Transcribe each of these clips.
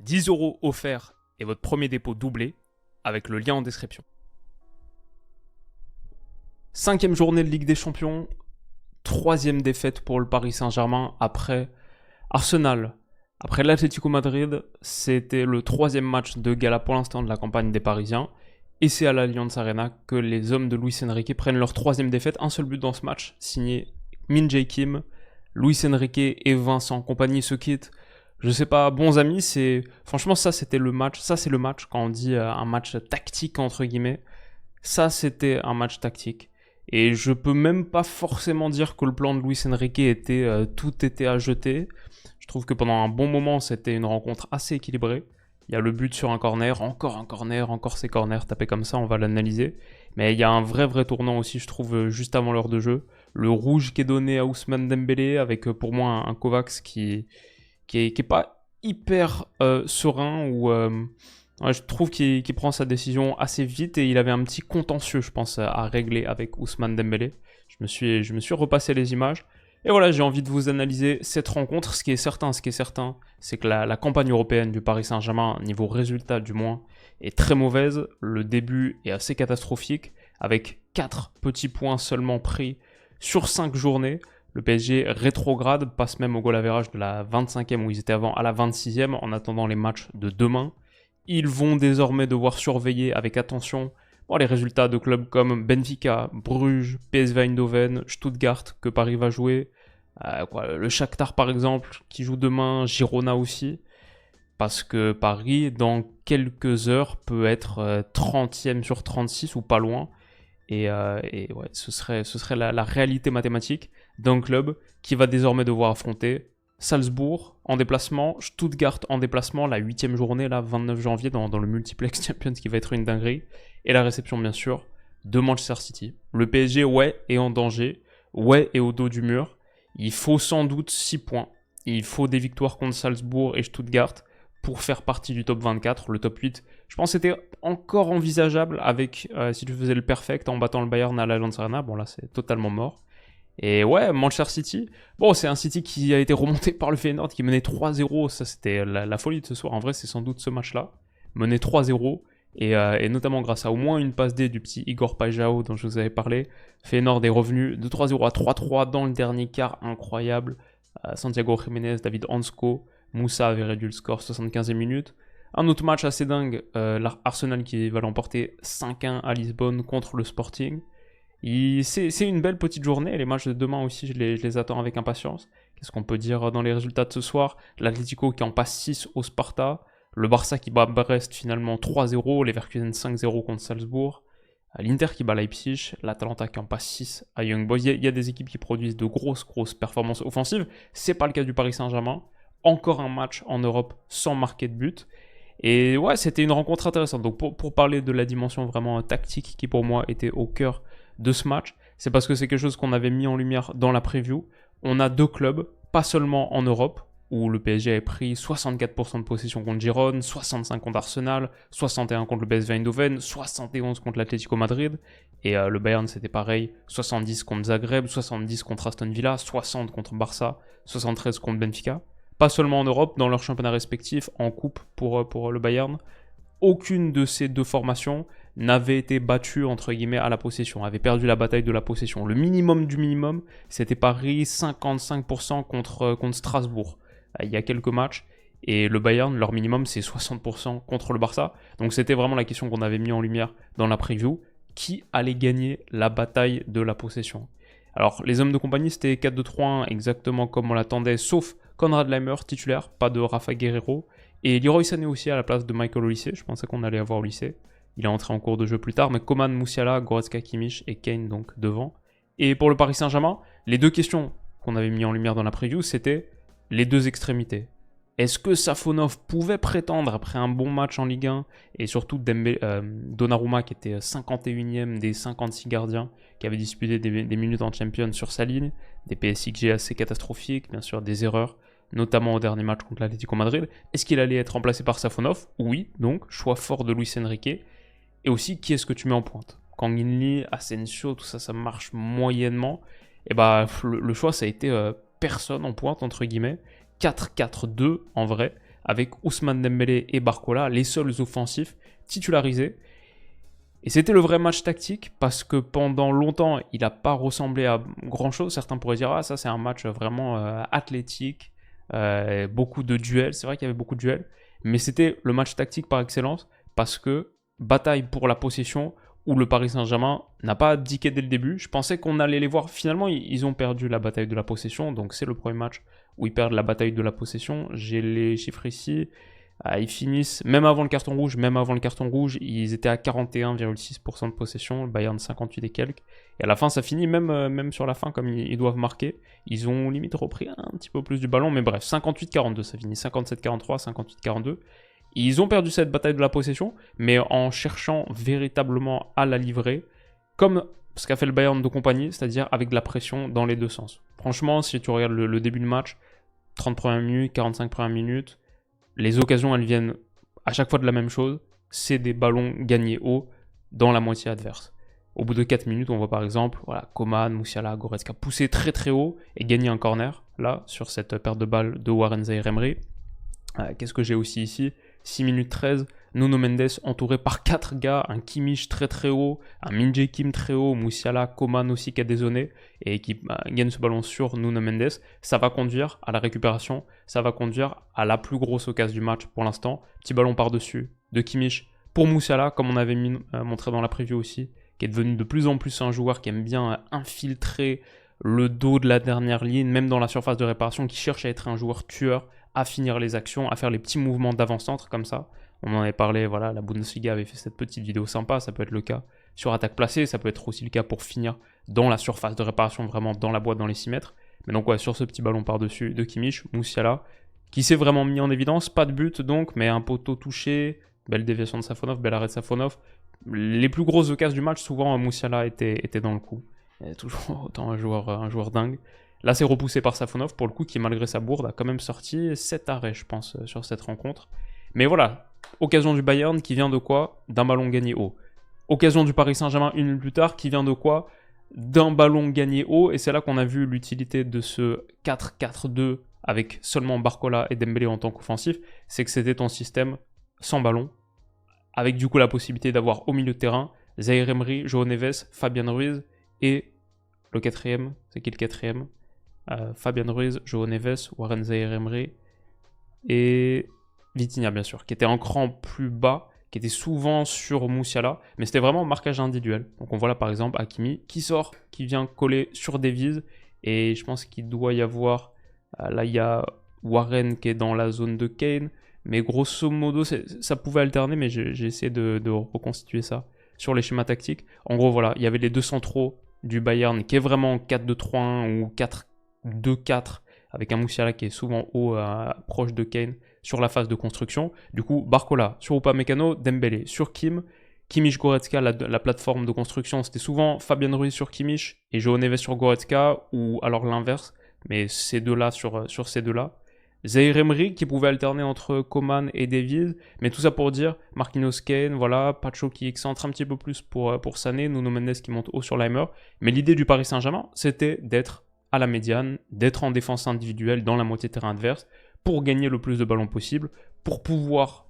10 € offerts et votre premier dépôt doublé avec le lien en description. 5e journée de Ligue des Champions, 3e défaite pour le Paris Saint-Germain après Arsenal. Après l'Atlético Madrid, c'était le 3e match de gala pour l'instant de la campagne des Parisiens. Et c'est à l'Allianz Arena que les hommes de Luis Enrique prennent leur 3e défaite. Un seul but dans ce match, signé Min Jae Kim. Luis Enrique et Vincent Kompany se quittent. Je sais pas, bons amis, franchement ça c'était le match. Ça c'est le match quand on dit un match tactique entre guillemets. Ça c'était un match tactique. Et je peux même pas forcément dire que le plan de Luis Enrique tout était à jeter. Je trouve que pendant un bon moment, c'était une rencontre assez équilibrée. Il y a le but sur un corner, encore ces corners tapés comme ça, on va l'analyser. Mais il y a un vrai tournant aussi, je trouve, juste avant l'heure de jeu. Le rouge qui est donné à Ousmane Dembélé, avec pour moi un Kovacs qui est pas hyper serein, ou ouais, je trouve qu'il prend sa décision assez vite, et il avait un petit contentieux, je pense, à régler avec Ousmane Dembélé. Je me suis repassé les images. Et voilà, j'ai envie de vous analyser cette rencontre. Ce qui est certain, c'est que la campagne européenne du Paris Saint-Germain, niveau résultat du moins, est très mauvaise. Le début est assez catastrophique, avec 4 petits points seulement pris sur 5 journées. Le PSG rétrograde, passe même au goal average de la 25e où ils étaient avant à la 26e en attendant les matchs de demain. Ils vont désormais devoir surveiller avec attention les résultats de clubs comme Benfica, Bruges, PSV Eindhoven, Stuttgart que Paris va jouer, le Shakhtar par exemple qui joue demain, Girona aussi, parce que Paris dans quelques heures peut être 30e sur 36 ou pas loin, et ouais, ce serait la réalité mathématique d'un club qui va désormais devoir affronter Salzbourg en déplacement, Stuttgart en déplacement, la 8e journée, là, 29 janvier, dans le Multiplex Champions qui va être une dinguerie. Et la réception, bien sûr, de Manchester City. Le PSG, ouais, est en danger, ouais, est au dos du mur. Il faut sans doute 6 points. Il faut des victoires contre Salzbourg et Stuttgart pour faire partie du top 24. Le top 8, je pense que c'était encore envisageable avec, si tu faisais le perfect en battant le Bayern à l'Allianz Arena. Bon, là, c'est totalement mort. Et ouais, Manchester City, bon, c'est un City qui a été remonté par le Feyenoord, qui menait 3-0, ça c'était la folie de ce soir, en vrai c'est sans doute ce match-là, mené 3-0, et notamment grâce à au moins une passe D du petit Igor Paixão dont je vous avais parlé, Feyenoord est revenu de 3-0 à 3-3 dans le dernier quart, incroyable, Santiago Jiménez, David Hansko, Moussa avait réduit le score 75e minute. Un autre match assez dingue, l'Arsenal qui va l'emporter 5-1 à Lisbonne contre le Sporting. C'est une belle petite journée, les matchs de demain aussi, je les attends avec impatience. Qu'est-ce qu'on peut dire dans les résultats de ce soir? L'Atlético qui en passe 6 au Sparta, le Barça qui bat Brest finalement 3-0, Leverkusen 5-0 contre Salzbourg, l'Inter qui bat Leipzig, l'Atalanta qui en passe 6 à Young Boys. Il y a des équipes qui produisent de grosses performances offensives, c'est pas le cas du Paris Saint-Germain. Encore un match en Europe sans marquer de but. Et ouais, c'était une rencontre intéressante. Donc pour parler de la dimension vraiment tactique qui pour moi était au cœur de ce match, c'est parce que c'est quelque chose qu'on avait mis en lumière dans la preview. On a deux clubs, pas seulement en Europe, où le PSG avait pris 64% de possession contre Girone, 65% contre Arsenal, 61% contre le PSV Eindhoven, 71% contre l'Atlético Madrid, et le Bayern c'était pareil, 70% contre Zagreb, 70% contre Aston Villa, 60% contre Barça, 73% contre Benfica. Pas seulement en Europe, dans leurs championnats respectifs, en coupe pour le Bayern. Aucune de ces deux formations n'avait été battue, entre guillemets, à la possession, avait perdu la bataille de la possession. Le minimum du minimum, c'était Paris 55% contre Strasbourg, il y a quelques matchs. Et le Bayern, leur minimum, c'est 60% contre le Barça. Donc c'était vraiment la question qu'on avait mis en lumière dans la preview. Qui allait gagner la bataille de la possession? Alors, les hommes de compagnie, c'était 4-2-3-1, exactement comme on l'attendait, sauf Konrad Laimer, titulaire, pas de Rafa Guerreiro. Et Leroy Sané aussi à la place de Michael Olise, je pensais qu'on allait avoir Olise. Il est entré en cours de jeu plus tard, mais Coman, Musiala, Goretzka, Kimmich et Kane donc devant. Et pour le Paris Saint-Germain, les deux questions qu'on avait mis en lumière dans la preview, c'était les deux extrémités. Est-ce que Safonov pouvait prétendre, après un bon match en Ligue 1, et surtout Donnarumma qui était 51e des 56 gardiens, qui avait disputé des minutes en Champions sur sa ligne, des PSXG assez catastrophiques, bien sûr des erreurs, notamment au dernier match contre l'Atlético Madrid. Est-ce qu'il allait être remplacé par Safonov? Oui, donc, choix fort de Luis Enrique. Et aussi, qui est-ce que tu mets en pointe? Kang-in Lee, Asensio, tout ça, ça marche moyennement. Et bah, le choix, ça a été personne en pointe, entre guillemets. 4-4-2 en vrai, avec Ousmane Dembélé et Barcola, les seuls offensifs titularisés. Et c'était le vrai match tactique parce que pendant longtemps, il n'a pas ressemblé à grand-chose. Certains pourraient dire « Ah, ça c'est un match vraiment athlétique, beaucoup de duels ». C'est vrai qu'il y avait beaucoup de duels, mais c'était le match tactique par excellence parce que bataille pour la possession où le Paris Saint-Germain n'a pas abdiqué dès le début. Je pensais qu'on allait les voir. Finalement, ils ont perdu la bataille de la possession, donc c'est le premier match où ils perdent la bataille de la possession. J'ai les chiffres ici. Ils finissent, même avant le carton rouge, ils étaient à 41,6% de possession, le Bayern 58 et quelques. Et à la fin, ça finit, même sur la fin, comme ils doivent marquer, ils ont limite repris un petit peu plus du ballon, mais bref, 58-42, ça finit 57-43, 58-42. Ils ont perdu cette bataille de la possession, mais en cherchant véritablement à la livrer, comme ce qu'a fait le Bayern de compagnie, c'est-à-dire avec de la pression dans les deux sens. Franchement, si tu regardes le début de match, 30 premières minutes, 45 premières minutes, les occasions, elles viennent à chaque fois de la même chose, c'est des ballons gagnés haut dans la moitié adverse. Au bout de 4 minutes, on voit par exemple Coman, Musiala, Goretzka pousser très très haut et gagner un corner, là, sur cette perte de balle de Warren Zaïre-Emery. Qu'est-ce que j'ai aussi ici ? 6 minutes 13, Nuno Mendes entouré par 4 gars, un Kimmich très très haut, un Min-jae Kim très haut, Musiala, Coman aussi qui a dézonné et qui gagne ce ballon sur Nuno Mendes. Ça va conduire à la récupération, ça va conduire à la plus grosse occasion du match pour l'instant. Petit ballon par-dessus de Kimmich pour Musiala, comme on avait montré dans la preview aussi, qui est devenu de plus en plus un joueur qui aime bien infiltrer le dos de la dernière ligne, même dans la surface de réparation, qui cherche à être un joueur tueur, à finir les actions, à faire les petits mouvements d'avant-centre comme ça. On en avait parlé, voilà, la Bundesliga avait fait cette petite vidéo sympa, ça peut être le cas sur attaque placée, ça peut être aussi le cas pour finir dans la surface de réparation, vraiment dans la boîte, dans les 6 mètres. Mais donc ouais, sur ce petit ballon par-dessus de Kimmich, Musiala, qui s'est vraiment mis en évidence, pas de but donc, mais un poteau touché, belle déviation de Safonov, bel arrêt de Safonov. Les plus grosses occasions du match, souvent Musiala était dans le coup. Il est toujours autant un joueur dingue. Là, c'est repoussé par Safonov, pour le coup, qui, malgré sa bourde, a quand même sorti 7 arrêts, je pense, sur cette rencontre. Mais voilà, occasion du Bayern qui vient de quoi ? D'un ballon gagné haut. Occasion du Paris Saint-Germain une minute plus tard qui vient de quoi ? D'un ballon gagné haut. Et c'est là qu'on a vu l'utilité de ce 4-4-2 avec seulement Barcola et Dembélé en tant qu'offensif. C'est que c'était ton système sans ballon, avec du coup la possibilité d'avoir au milieu de terrain Zaïre-Emery, João Neves, Fabian Ruiz et le quatrième, c'est qui le quatrième ? Fabian Ruiz, João Neves, Warren Zaïre-Emery et Vitinha bien sûr, qui était un cran plus bas, qui était souvent sur Musiala, mais c'était vraiment marquage individuel. Donc on voit là par exemple Hakimi qui sort, qui vient coller sur Davies, et je pense qu'il doit y avoir, là il y a Warren qui est dans la zone de Kane, mais grosso modo ça pouvait alterner, mais j'ai essayé de reconstituer ça sur les schémas tactiques. En gros voilà, il y avait les deux centraux du Bayern qui est vraiment 4-2-3-1 ou 4-2-4 avec un Musiala qui est souvent haut, proche de Kane sur la phase de construction. Du coup, Barcola sur Upamecano, Dembélé sur Kim, Kimmich Goretzka, la plateforme de construction, c'était souvent Fabian Ruiz sur Kimmich et João Neves sur Goretzka, ou alors l'inverse, mais ces deux-là sur ces deux-là. Zaïre-Emery qui pouvait alterner entre Coman et Davies, mais tout ça pour dire Marquinhos Kane, voilà, Pacho qui excentre un petit peu plus pour Sané, Nuno Mendes qui monte haut sur Leimer. Mais l'idée du Paris Saint-Germain, c'était d'être à la médiane, d'être en défense individuelle dans la moitié terrain adverse, pour gagner le plus de ballons possible, pour pouvoir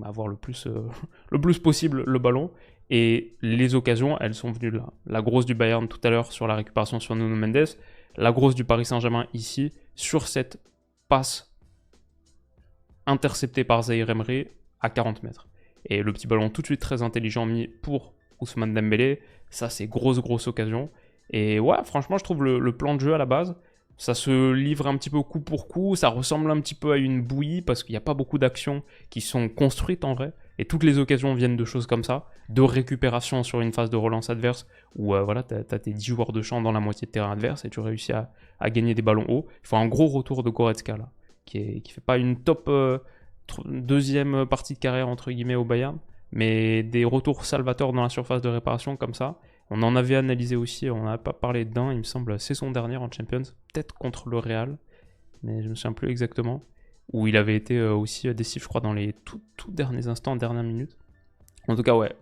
avoir le plus possible le ballon. Et les occasions, elles sont venues là. La grosse du Bayern tout à l'heure sur la récupération sur Nuno Mendes, la grosse du Paris Saint-Germain ici, sur cette passe interceptée par Zaïre-Emery à 40 mètres. Et le petit ballon tout de suite très intelligent mis pour Ousmane Dembélé, ça c'est grosse occasion. Et ouais, franchement je trouve le plan de jeu à la base, ça se livre un petit peu coup pour coup, ça ressemble un petit peu à une bouillie parce qu'il n'y a pas beaucoup d'actions qui sont construites en vrai. Et toutes les occasions viennent de choses comme ça, de récupération sur une phase de relance adverse où voilà, tu as tes 10 joueurs de champ dans la moitié de terrain adverse et tu réussis à gagner des ballons hauts. Il faut un gros retour de Goretzka là, qui fait pas une top deuxième partie de carrière entre guillemets au Bayern, mais des retours salvateurs dans la surface de réparation comme ça. On en avait analysé aussi, on n'a pas parlé d'un, il me semble, saison dernière en Champions, peut-être contre le Real, mais je ne me souviens plus exactement, où il avait été aussi décisif, je crois, dans les tout derniers instants, dernières minutes. En tout cas, ouais,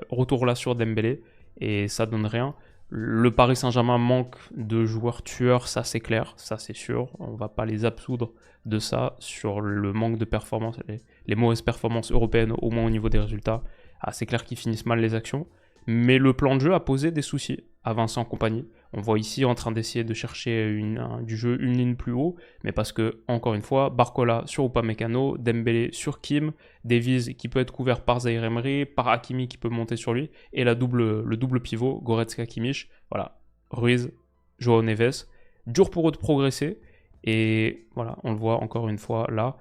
retour là sur Dembélé, et ça donne rien. Le Paris Saint-Germain manque de joueurs tueurs, ça c'est clair, ça c'est sûr. On va pas les absoudre de ça sur le manque de performance, les mauvaises performances européennes, au moins au niveau des résultats. Ah, c'est clair qu'ils finissent mal les actions. Mais le plan de jeu a posé des soucis à Vincent Kompany. On voit ici en train d'essayer de chercher du jeu une ligne plus haut, mais parce que, encore une fois, Barcola sur Upamecano, Dembélé sur Kim, Davies qui peut être couvert par Zaïre Emery, par Hakimi qui peut monter sur lui, et le double pivot, Goretzka-Kimmich. Voilà, Ruiz, Joao Neves. Dur pour eux de progresser, et voilà, on le voit encore une fois là,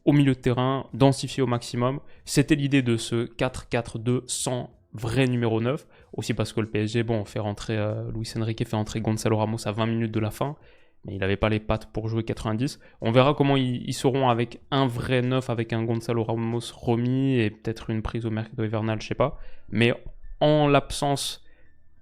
au milieu de terrain, densifié au maximum. C'était l'idée de ce 4-4-2 sans vrai numéro 9, aussi parce que le PSG, bon, fait rentrer Luis Enrique fait rentrer Gonzalo Ramos à 20 minutes de la fin, mais il n'avait pas les pattes pour jouer 90. On verra comment ils seront avec un vrai 9, avec un Gonzalo Ramos remis, et peut-être une prise au mercato hivernal, je sais pas. Mais en l'absence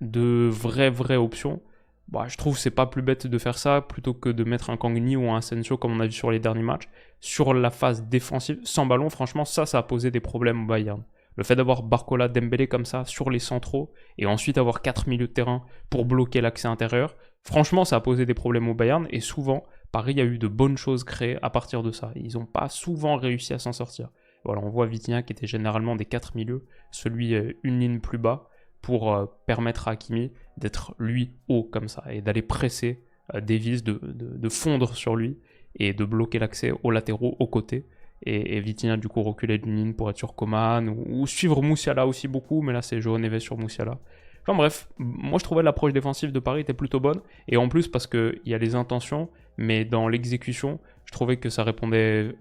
de vraies options, bah, je trouve que c'est pas plus bête de faire ça plutôt que de mettre un Kangni ou un Asensio comme on a vu sur les derniers matchs. Sur la phase défensive, sans ballon, franchement, ça a posé des problèmes au Bayern. Le fait d'avoir Barcola, Dembélé comme ça sur les centraux et ensuite avoir 4 milieux de terrain pour bloquer l'accès intérieur, franchement, ça a posé des problèmes au Bayern et souvent, Paris a eu de bonnes choses créées à partir de ça. Ils n'ont pas souvent réussi à s'en sortir. Voilà, on voit Vitinha qui était généralement des 4 milieux, celui une ligne plus bas pour permettre à Hakimi d'être lui haut comme ça et d'aller presser Davies, de fondre sur lui et de bloquer l'accès aux latéraux, aux côtés. Et Vitinha du coup reculer d'une ligne pour être sur Coman ou suivre Musiala aussi beaucoup, mais là c'est Joao Neves sur Musiala. Enfin bref, moi je trouvais l'approche défensive de Paris était plutôt bonne, et en plus parce qu'il y a les intentions, mais dans l'exécution, je trouvais que ça répondait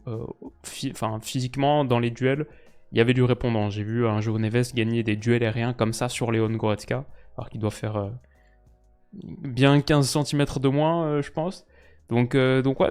physiquement dans les duels, il y avait du répondant. J'ai vu un Joao Neves gagner des duels aériens comme ça sur Leon Goretzka, alors qu'il doit faire bien 15 cm de moins, je pense. Donc ouais,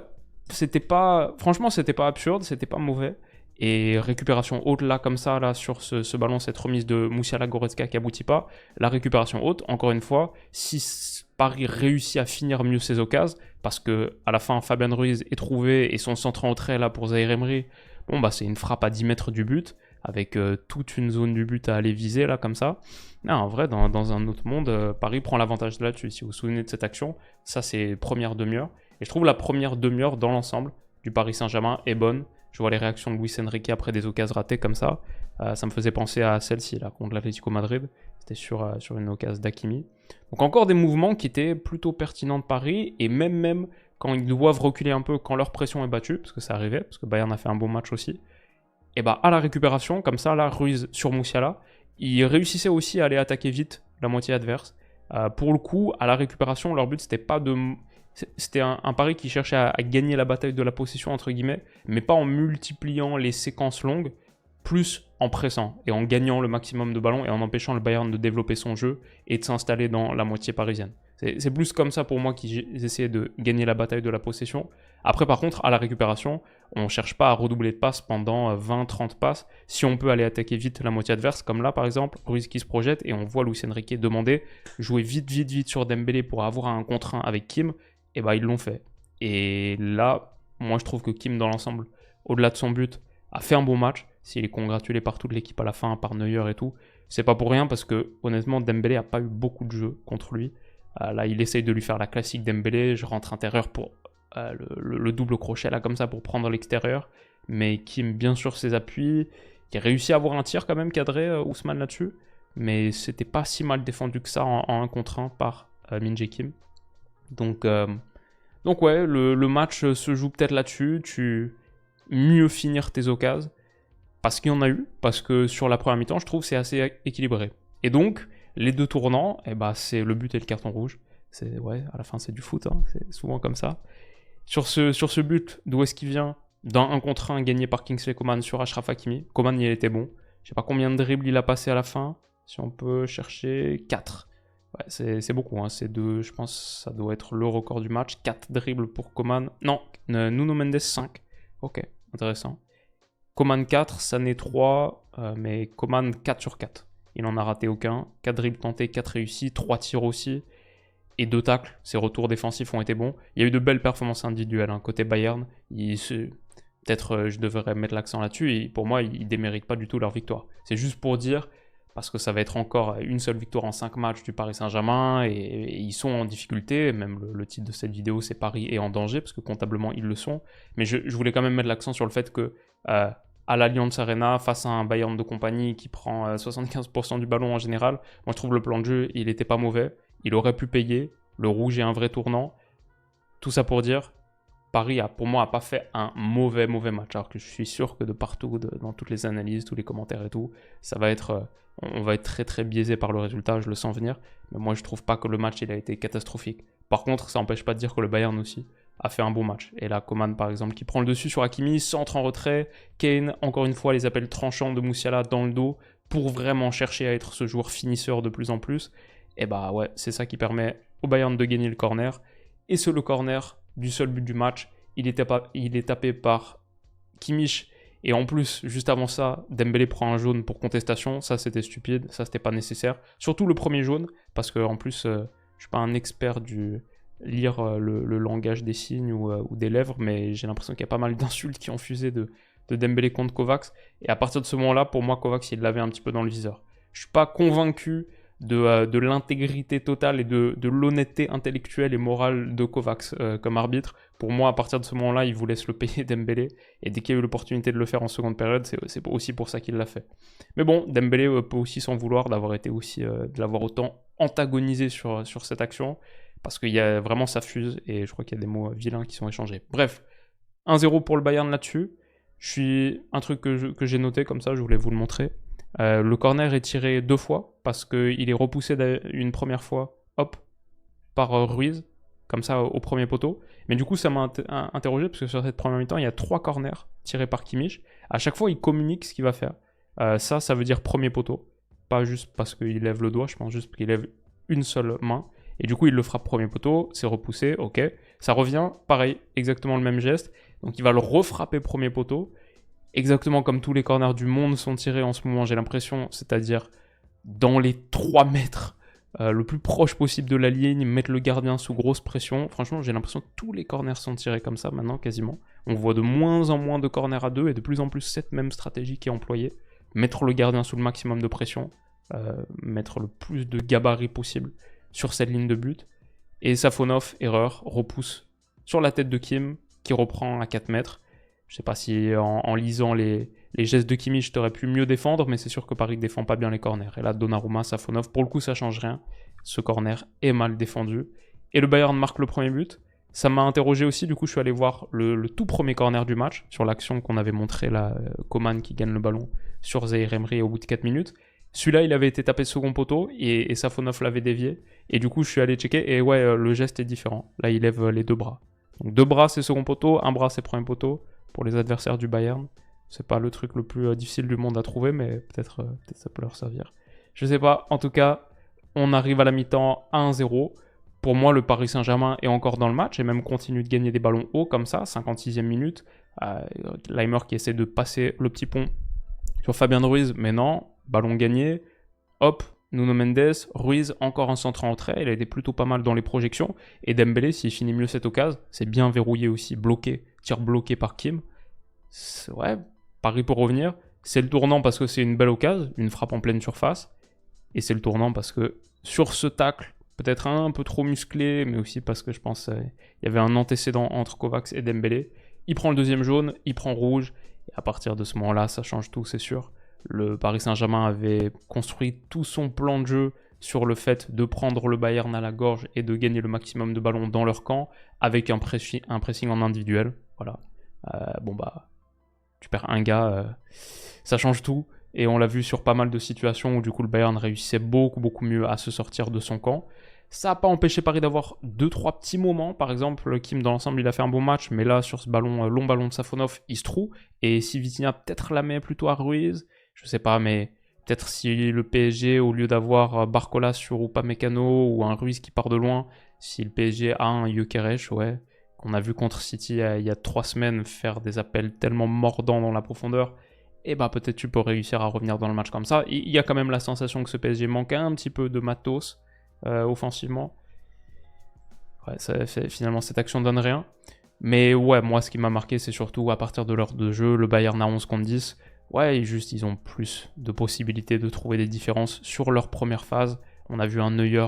franchement, c'était pas absurde, c'était pas mauvais. Et récupération haute là, comme ça, là, sur ce ballon, cette remise de Musiala Goretzka qui aboutit pas. La récupération haute, encore une fois, si Paris réussit à finir mieux ses occasions, parce que à la fin, Fabien Ruiz est trouvé et son centre en retrait là pour Zaïre Emery, bon bah c'est une frappe à 10 mètres du but, avec toute une zone du but à aller viser là, comme ça. Non, en vrai, dans un autre monde, Paris prend l'avantage là-dessus. Si vous vous souvenez de cette action, ça c'est première demi-heure. Et je trouve la première demi-heure dans l'ensemble du Paris Saint-Germain est bonne. Je vois les réactions de Luis Enrique après des occasions ratées comme ça. Ça me faisait penser à celle-ci là, contre l'Atlético Madrid. C'était sur une occasion d'Hakimi. Donc encore des mouvements qui étaient plutôt pertinents de Paris. Et même quand ils doivent reculer un peu, quand leur pression est battue, parce que ça arrivait, parce que Bayern a fait un bon match aussi. Et bah à la récupération, comme ça, là, Ruiz sur Musiala, ils réussissaient aussi à aller attaquer vite la moitié adverse. Pour le coup, à la récupération, leur but c'était pas de... C'était un pari qui cherchait à gagner la bataille de la possession, entre guillemets, mais pas en multipliant les séquences longues, plus en pressant et en gagnant le maximum de ballons et en empêchant le Bayern de développer son jeu et de s'installer dans la moitié parisienne. C'est plus comme ça pour moi qu'ils essayaient de gagner la bataille de la possession. Après, par contre, à la récupération, on ne cherche pas à redoubler de passes pendant 20-30 passes. Si on peut aller attaquer vite la moitié adverse, comme là par exemple, Ruiz qui se projette et on voit Luis Enrique demander jouer vite sur Dembélé pour avoir un contre 1 avec Kim, et bah ils l'ont fait. Et là, moi je trouve que Kim dans l'ensemble, au-delà de son but, a fait un bon match. S'il est congratulé par toute l'équipe à la fin, par Neuer et tout, c'est pas pour rien parce que honnêtement Dembélé a pas eu beaucoup de jeux contre lui. Là il essaye de lui faire la classique Dembélé, je rentre intérieur pour le double crochet là comme ça pour prendre l'extérieur, mais Kim bien sûr ses appuis, qui a réussi à avoir un tir quand même cadré Ousmane là-dessus, mais c'était pas si mal défendu que ça en 1 contre 1 par Min-jae Kim. Donc ouais, le match se joue peut-être là-dessus, mieux finir tes occasions, parce qu'il y en a eu, parce que sur la première mi-temps, je trouve que c'est assez équilibré. Et donc, les deux tournants, c'est le but et le carton rouge. Ouais, à la fin, c'est du foot, hein, c'est souvent comme ça. Sur ce but, d'où est-ce qu'il vient? D'un 1 contre 1 gagné par Kingsley Coman sur Achraf Hakimi. Coman, il était bon. Je sais pas combien de dribbles il a passé à la fin. Si on peut chercher 4. Ouais, c'est beaucoup, hein. C'est je pense ça doit être le record du match. 4 dribbles pour Coman. Non, Nuno Mendes 5. Ok, intéressant. Coman 4, Sané 3, mais Coman 4 sur 4. Il n'en a raté aucun. 4 dribbles tentés, 4 réussis, 3 tirs aussi. Et 2 tacles. Ses retours défensifs ont été bons. Il y a eu de belles performances individuelles. Hein. Côté Bayern, peut-être je devrais mettre l'accent là-dessus. Et pour moi, ils ne déméritent pas du tout leur victoire. C'est juste pour dire, parce que ça va être encore une seule victoire en 5 matchs du Paris Saint-Germain, et ils sont en difficulté, même le titre de cette vidéo c'est Paris est en danger, parce que comptablement ils le sont, mais je voulais quand même mettre l'accent sur le fait que à l'Allianz Arena, face à un Bayern de compagnie qui prend 75% du ballon en général, moi je trouve le plan de jeu, il était pas mauvais, il aurait pu payer, le rouge est un vrai tournant, tout ça pour dire, Paris pour moi a pas fait un mauvais match, alors que je suis sûr que de partout, dans toutes les analyses, tous les commentaires et tout, ça va être, on va être très très biaisé par le résultat, je le sens venir, mais moi je trouve pas que le match il a été catastrophique. Par contre, ça n'empêche pas de dire que le Bayern aussi a fait un bon match. Et là, Coman par exemple qui prend le dessus sur Hakimi, centre en retrait, Kane, encore une fois les appels tranchants de Musiala dans le dos, pour vraiment chercher à être ce joueur finisseur de plus en plus, et bah ouais, c'est ça qui permet au Bayern de gagner le corner, et c'est le corner du seul but du match, il est tapé par Kimmich, et en plus, juste avant ça, Dembélé prend un jaune pour contestation, ça c'était stupide, ça c'était pas nécessaire, surtout le premier jaune, parce que en plus, je suis pas un expert du lire le langage des signes ou des lèvres, mais j'ai l'impression qu'il y a pas mal d'insultes qui ont fusé de Dembélé contre Kovacs, et à partir de ce moment-là, pour moi, Kovacs, il l'avait un petit peu dans le viseur. Je suis pas convaincu de l'intégrité totale et de l'honnêteté intellectuelle et morale de Kovacs comme arbitre. Pour moi, à partir de ce moment-là, il voulait se le payer Dembélé, et dès qu'il y a eu l'opportunité de le faire en seconde période, c'est aussi pour ça qu'il l'a fait. Mais bon, Dembélé peut aussi s'en vouloir d'avoir été aussi, de l'avoir autant antagonisé sur cette action, parce qu'il y a vraiment ça fuse, et je crois qu'il y a des mots vilains qui sont échangés. Bref, 1-0 pour le Bayern là-dessus. Un truc que j'ai noté comme ça, je voulais vous le montrer. Le corner est tiré 2 fois, parce qu'il est repoussé une première fois, hop, par Ruiz, comme ça au premier poteau. Mais du coup, ça m'a interrogé, parce que sur cette première mi-temps, il y a 3 corners tirés par Kimmich. À chaque fois, il communique ce qu'il va faire. Ça veut dire premier poteau. Pas juste parce qu'il lève le doigt, je pense juste qu'il lève une seule main. Et du coup, il le frappe premier poteau, c'est repoussé, ok. Ça revient, pareil, exactement le même geste. Donc il va le refrapper premier poteau. Exactement comme tous les corners du monde sont tirés en ce moment, j'ai l'impression, c'est-à-dire dans les 3 mètres, le plus proche possible de la ligne, mettre le gardien sous grosse pression. Franchement, j'ai l'impression que tous les corners sont tirés comme ça maintenant, quasiment. On voit de moins en moins de corners à 2, et de plus en plus cette même stratégie qui est employée. Mettre le gardien sous le maximum de pression, mettre le plus de gabarit possible sur cette ligne de but. Et Safonov, erreur, repousse sur la tête de Kim, qui reprend à 4 mètres. Je sais pas si en lisant les gestes de Kimmich, je t'aurais pu mieux défendre, mais c'est sûr que Paris ne défend pas bien les corners. Et là, Donnarumma, Safonov, pour le coup, ça change rien. Ce corner est mal défendu. Et le Bayern marque le premier but. Ça m'a interrogé aussi, du coup, je suis allé voir le tout premier corner du match, sur l'action qu'on avait montré là, Coman qui gagne le ballon sur Zaïre Emery au bout de 4 minutes. Celui-là, il avait été tapé second poteau, et Safonov l'avait dévié. Et du coup, je suis allé checker, et ouais, le geste est différent. Là, il lève les 2 bras. Donc 2 bras, c'est second poteau, 1 bras, c'est premier poteau. Pour les adversaires du Bayern, c'est pas le truc le plus difficile du monde à trouver, mais peut-être ça peut leur servir. Je sais pas, en tout cas, on arrive à la mi-temps à 1-0. Pour moi, le Paris Saint-Germain est encore dans le match, et même continue de gagner des ballons hauts comme ça, 56e minute. Leimer qui essaie de passer le petit pont sur Fabien Ruiz, mais non, ballon gagné, hop, Nuno Mendes, Ruiz, encore un centre en retrait, il a été plutôt pas mal dans les projections, et Dembélé, s'il finit mieux cette occasion, c'est bien verrouillé aussi, bloqué, tir bloqué par Kim. Ouais, Paris pour revenir, c'est le tournant parce que c'est une belle occasion, une frappe en pleine surface, et c'est le tournant parce que sur ce tacle, peut-être un peu trop musclé, mais aussi parce que je pense qu'il y avait un antécédent entre Kovacs et Dembélé, il prend le deuxième jaune, il prend rouge, et à partir de ce moment-là, ça change tout, c'est sûr. Le Paris Saint-Germain avait construit tout son plan de jeu sur le fait de prendre le Bayern à la gorge et de gagner le maximum de ballons dans leur camp avec un pressing en individuel. Voilà. Bon bah, tu perds un gars, ça change tout. Et on l'a vu sur pas mal de situations où du coup le Bayern réussissait beaucoup mieux à se sortir de son camp. Ça n'a pas empêché Paris d'avoir 2-3 petits moments. Par exemple, Kim dans l'ensemble il a fait un bon match, mais là sur ce ballon, long ballon de Safonov, il se trouve. Et si Vitinha peut-être la met plutôt à Ruiz, je sais pas, mais peut-être si le PSG, au lieu d'avoir Barcola sur Upamecano ou un Ruiz qui part de loin, si le PSG a un Gyökeres, ouais, qu'on a vu contre City il y a 3 semaines faire des appels tellement mordants dans la profondeur, et bah peut-être tu peux réussir à revenir dans le match comme ça. Il y a quand même la sensation que ce PSG manque un petit peu de matos offensivement. Ouais, finalement cette action donne rien. Mais ouais, moi ce qui m'a marqué c'est surtout à partir de l'heure de jeu, le Bayern a 11 contre 10. ouais, juste ils ont plus de possibilités de trouver des différences sur leur première phase. On a vu un Neuer,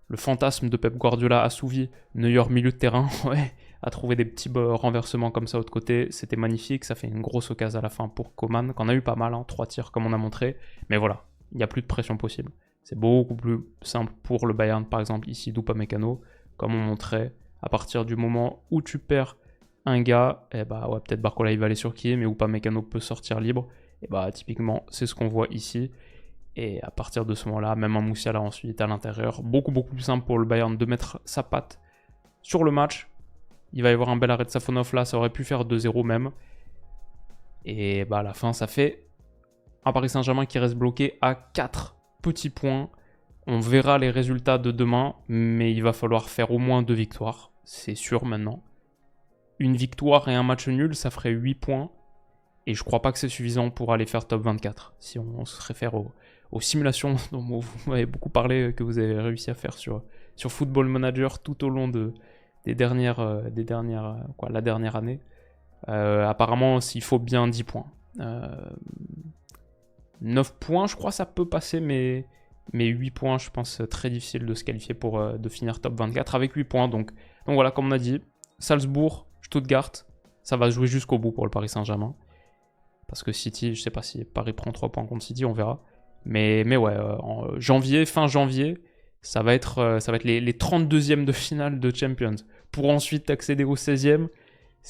le fantasme de Pep Guardiola assouvi, Neuer milieu de terrain, ouais, a trouvé des petits renversements comme ça de côté, c'était magnifique, ça fait une grosse occasion à la fin pour Coman, qu'on a eu pas mal, 3 tirs comme on a montré, mais voilà, il n'y a plus de pression possible. C'est beaucoup plus simple pour le Bayern, par exemple, ici d'Upamecano, comme on montrait, à partir du moment où tu perds un gars, ouais, peut-être Barcola il va aller sur qui, mais Upamecano peut sortir libre, et typiquement, c'est ce qu'on voit ici. Et à partir de ce moment-là, même un Moussiala ensuite à l'intérieur, beaucoup plus simple pour le Bayern de mettre sa patte sur le match. Il va y avoir un bel arrêt de Safonov là, ça aurait pu faire 2-0 même. Et à la fin, ça fait un Paris Saint-Germain qui reste bloqué à 4 petits points. On verra les résultats de demain, mais il va falloir faire au moins 2 victoires, c'est sûr maintenant. Une victoire et un match nul, ça ferait 8 points. Et je crois pas que c'est suffisant pour aller faire top 24. Si on se réfère aux simulations dont vous m'avez beaucoup parlé, que vous avez réussi à faire sur Football Manager tout au long la dernière année. Apparemment, il faut bien 10 points. 9 points, je crois, ça peut passer, mais 8 points, je pense, très difficile de se qualifier de finir top 24 avec 8 points. Donc voilà, comme on a dit, Salzbourg, Stuttgart, ça va jouer jusqu'au bout pour le Paris Saint-Germain. Parce que City, je sais pas si Paris prend 3 points contre City, on verra. Mais ouais, fin janvier, ça va être les 32e de finale de Champions. Pour ensuite accéder au 16e,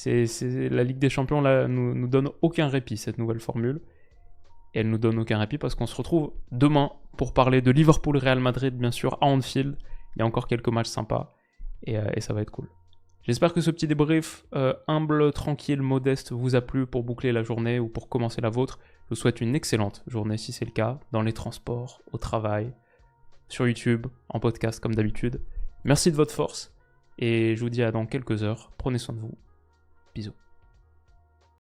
la Ligue des Champions là, nous donne aucun répit, cette nouvelle formule. Et elle nous donne aucun répit parce qu'on se retrouve demain pour parler de Liverpool-Real Madrid, bien sûr, à Anfield. Il y a encore quelques matchs sympas et ça va être cool. J'espère que ce petit débrief humble, tranquille, modeste vous a plu pour boucler la journée ou pour commencer la vôtre. Je vous souhaite une excellente journée si c'est le cas, dans les transports, au travail, sur YouTube, en podcast comme d'habitude. Merci de votre force et je vous dis à dans quelques heures. Prenez soin de vous. Bisous.